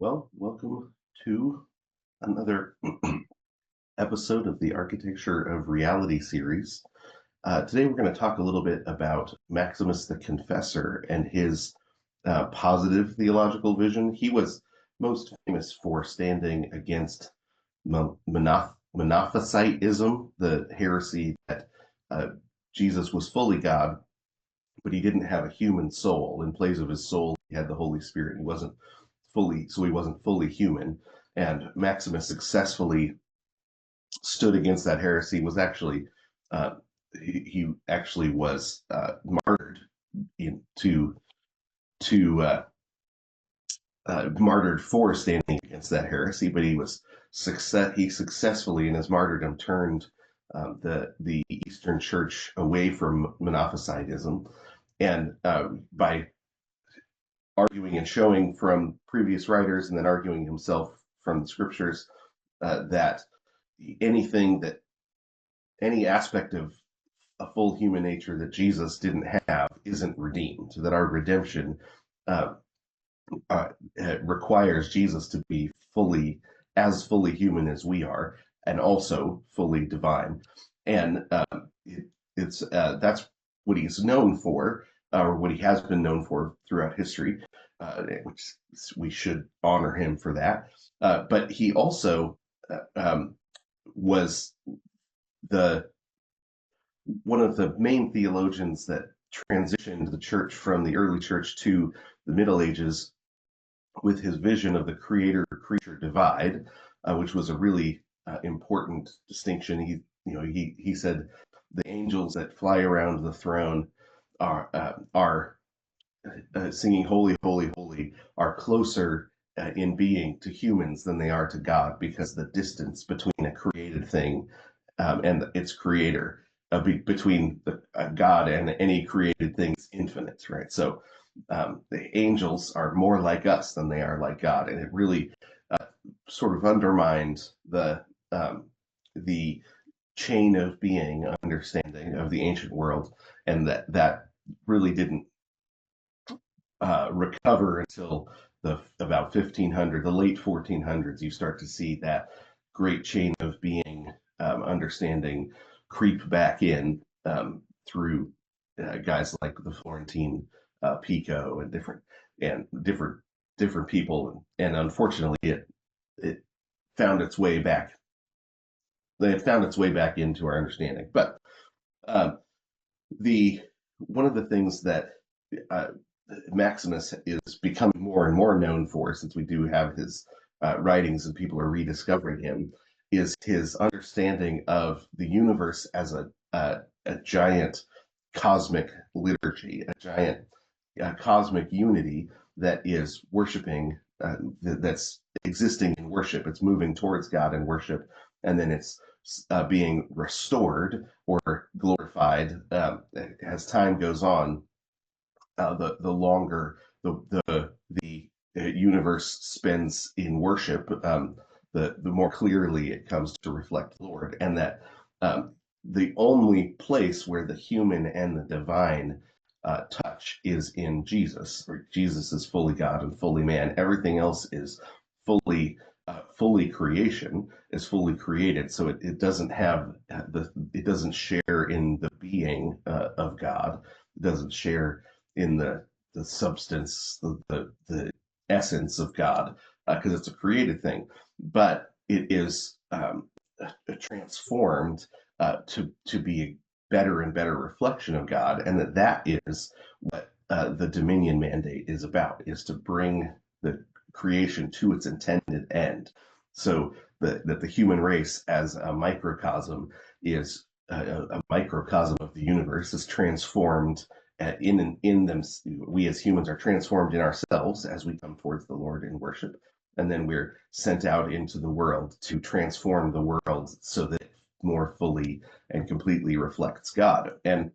Well, welcome to another episode of the Architecture of Reality series. Today, we're going to talk a little bit about Maximus the Confessor and his positive theological vision. He was most famous for standing against Monophysitism, the heresy that uh, Jesus was fully God, but he didn't have a human soul. In place of his soul, he had the Holy Spirit. He wasn't fully human. And Maximus successfully stood against that heresy. Was actually uh, he actually was martyred to martyred for standing against that heresy, but he successfully in his martyrdom turned the Eastern Church away from Monophysitism, and by arguing and showing from previous writers and then arguing himself from the scriptures that anything that any aspect of a full human nature that Jesus didn't have isn't redeemed. That our redemption uh, requires Jesus to be fully human as we are, and also fully divine. And it's that's what he's known for, or what he has been known for throughout history, which we should honor him for that. But he also was the one of the main theologians that transitioned the church from the early church to the Middle Ages with his vision of the creator-creature divide, which was a really important distinction. He said the angels that fly around the throne are singing "Holy, Holy, Holy" are closer in being to humans than they are to God, because the distance between a created thing and its creator, between God and any created thing, is infinite, right? So the angels are more like us than they are like God, and it really sort of undermined the chain of being understanding of the ancient world, and that really didn't recover until the about 1500, the late 1400s. You start to see that great chain of being understanding creep back in through guys like the Florentine Pico and different people, and unfortunately, it found its way back. It found its way back into our understanding. But um, the one of the things that uh, Maximus is becoming more and more known for, since we do have his writings and people are rediscovering him, is his understanding of the universe as a giant cosmic liturgy, a giant cosmic unity that is worshiping, that's existing in worship. It's moving towards God in worship, and then it's being restored or glorified as time goes on. The longer the universe spends in worship, the more clearly it comes to reflect the Lord, and that the only place where the human and the divine touch is in Jesus. Or Jesus is fully God and fully man. Everything else is fully creation, is fully created. So it doesn't have it doesn't share in the being of God. It doesn't share in the substance, the essence of God, because it's a created thing, but it is transformed to be a better and better reflection of God, and that is what the dominion mandate is about: is to bring the creation to its intended end, so that the human race as a microcosm is a microcosm of the universe, is transformed in them. We as humans are transformed in ourselves as we come towards the Lord in worship, and then we're sent out into the world to transform the world so that it more fully and completely reflects God. And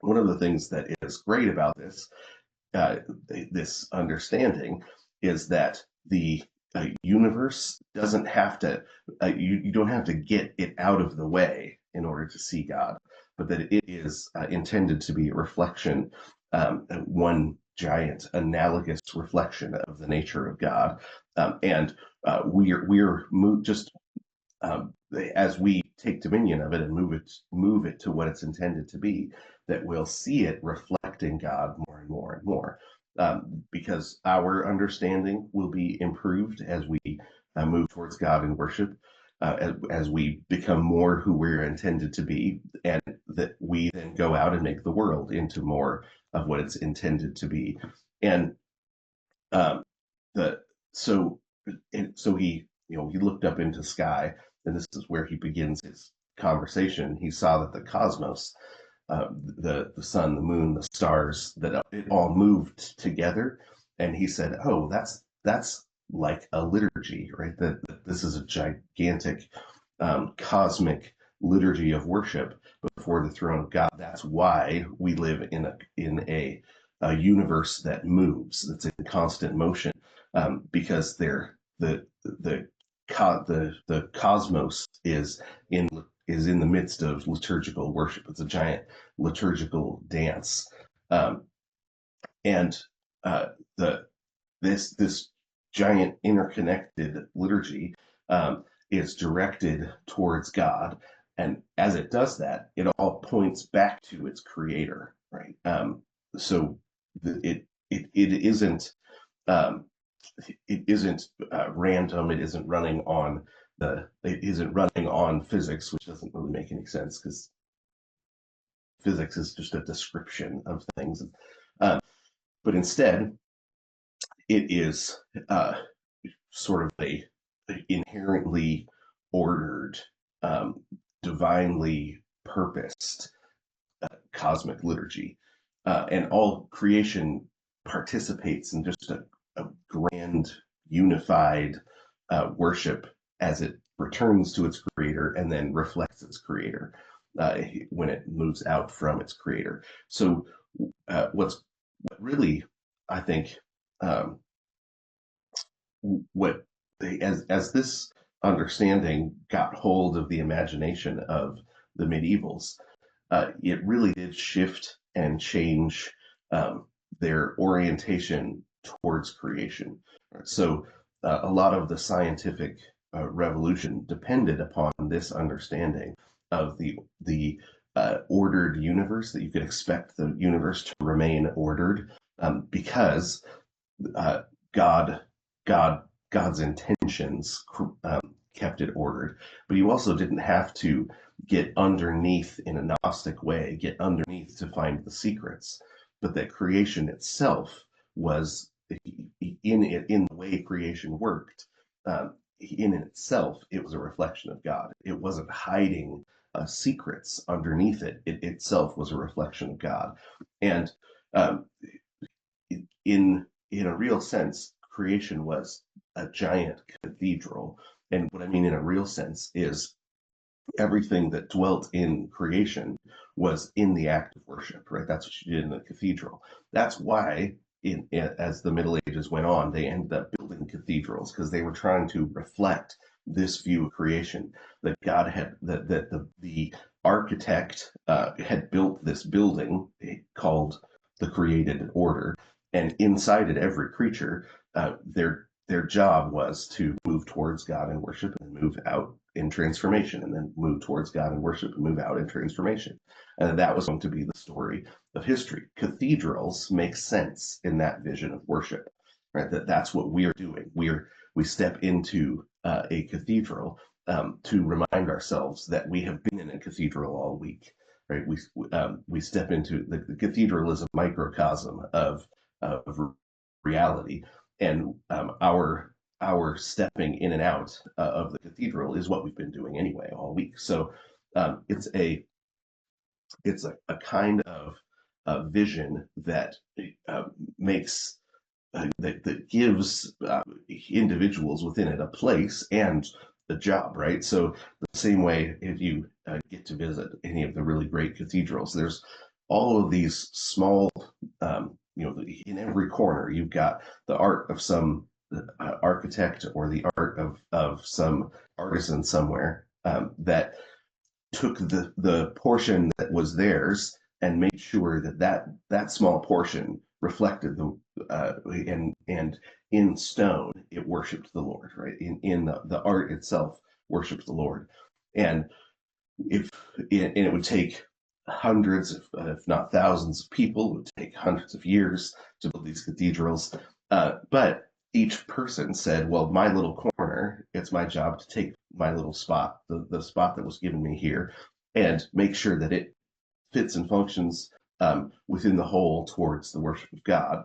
one of the things that is great about uh, this understanding is that the universe doesn't have to, you don't have to get it out of the way in order to see God, but that it is intended to be a reflection, one giant analogous reflection of the nature of God. And we're just as we take dominion of it and move it to what it's intended to be, that we'll see it reflecting God more and more and more, because our understanding will be improved as we move towards God in worship, as we become more who we're intended to be, and that we then go out and make the world into more of what it's intended to be. And um, the so so he looked up into the sky, and this is where he begins his conversation. He saw that the cosmos, the sun, the moon, the stars, that it all moved together, and he said, "Oh, that's like a liturgy, right? That this is a gigantic, cosmic liturgy of worship before the throne of God. That's why we live in a universe that moves, that's in constant motion, because the cosmos is in the midst of liturgical worship. It's a giant liturgical dance, um, and the this giant interconnected liturgy is directed towards God, and as it does that, it all points back to its creator, right? So it isn't um, it isn't random. It isn't running on physics, which doesn't really make any sense because physics is just a description of things. Uh, but instead, it is sort of a inherently ordered, um, divinely purposed cosmic liturgy, and all creation participates in just a grand, unified worship as it returns to its creator and then reflects its creator when it moves out from its creator. So, what really, I think, um, what as this understanding got hold of the imagination of the medievals, it really did shift and change their orientation towards creation. So a lot of the scientific revolution depended upon this understanding of the ordered universe, that you could expect the universe to remain ordered, because uh, God, God's intentions kept it ordered. But you also didn't have to get underneath in a Gnostic way, get underneath to find the secrets, but that creation itself was in the way creation worked. In itself, it was a reflection of God. It wasn't hiding secrets underneath it. It itself was a reflection of God, and um, in a real sense, creation was a giant cathedral. And what I mean in a real sense is everything that dwelt in creation was in the act of worship, right? That's what you did in the cathedral. That's why, as the Middle Ages went on, they ended up building cathedrals, because they were trying to reflect this view of creation, that God had that the architect had built this building called the created order, and inside it, every creature, their job was to move towards God and worship, and move out in transformation, and then move towards God and worship and move out in transformation. And that was going to be the story of history. Cathedrals make sense in that vision of worship, right? That's what we are doing. We step into a cathedral to remind ourselves that we have been in a cathedral all week, right? We step into the cathedral is a microcosm of reality, and our stepping in and out of the cathedral is what we've been doing anyway all week. So it's a kind of vision that uh, makes that gives individuals within it a place and a job, right? So the same way, if you get to visit any of the really great cathedrals, there's all of these small, in every corner, you've got the art of some architect, or the art of some artisan somewhere, that took the portion that was theirs and made sure that that small portion reflected the and in stone it worshipped the Lord, right? In the art itself worshipped the Lord. And if and it would take hundreds, if not thousands of people, it would take hundreds of years to build these cathedrals. But each person said, well, my little corner, it's my job to take my little spot, the spot that was given me here, and make sure that it fits and functions within the whole towards the worship of God.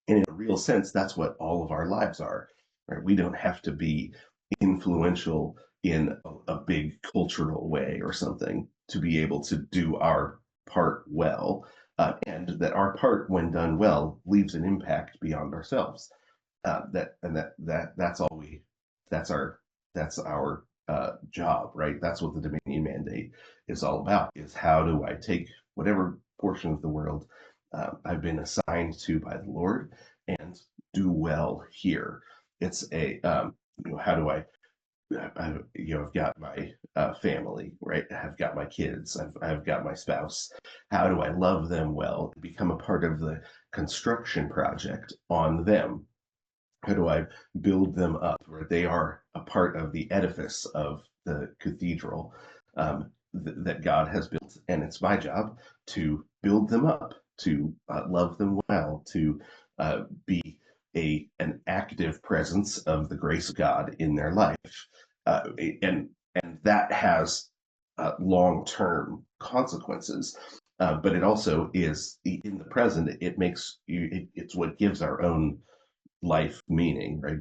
And in a real sense, that's what all of our lives are, right? We don't have to be influential in a big cultural way or something to be able to do our part well, and that our part, when done well, leaves an impact beyond ourselves. That's all we that's our job, right? That's what the Dominion Mandate is all about: is how do I take whatever portion of the world I've been assigned to by the Lord and do well here. It's a how do I've got my family, right? I've got my kids. I've got my spouse. How do I love them well? Become a part of the construction project on them. How do I build them up? Where they are a part of the edifice of the cathedral that God has built, and it's my job to build them up, to love them well, to be an active presence of the grace of God in their life, and that has long-term consequences. But it also is in the present. It makes you. It's what gives our own life meaning, right?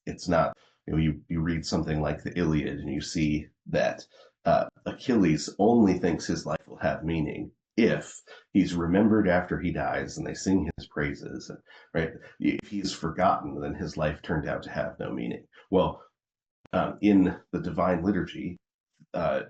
It's not, you read something like the Iliad and you see that Achilles only thinks his life will have meaning if he's remembered after he dies and they sing his praises, right? If he's forgotten, then his life turned out to have no meaning. Well, in the Divine Liturgy, uh,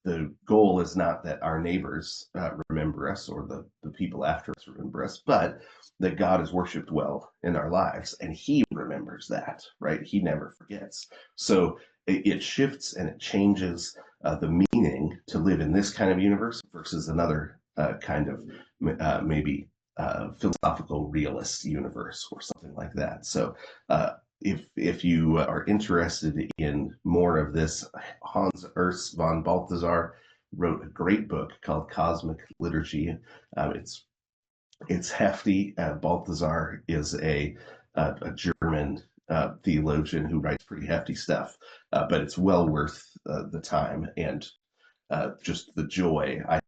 the goal is not that our neighbors remember us or the people after us remember us, but that God is worshiped well in our lives, and he remembers that, right? He never forgets. So it shifts and it changes the meaning to live in this kind of universe versus another kind of maybe philosophical realist universe or something like that. So if you are interested in more of this, Hans Urs von Balthasar wrote a great book called Cosmic Liturgy. It's hefty. Balthasar is a German theologian who writes pretty hefty stuff, but it's well worth the time and just the joy I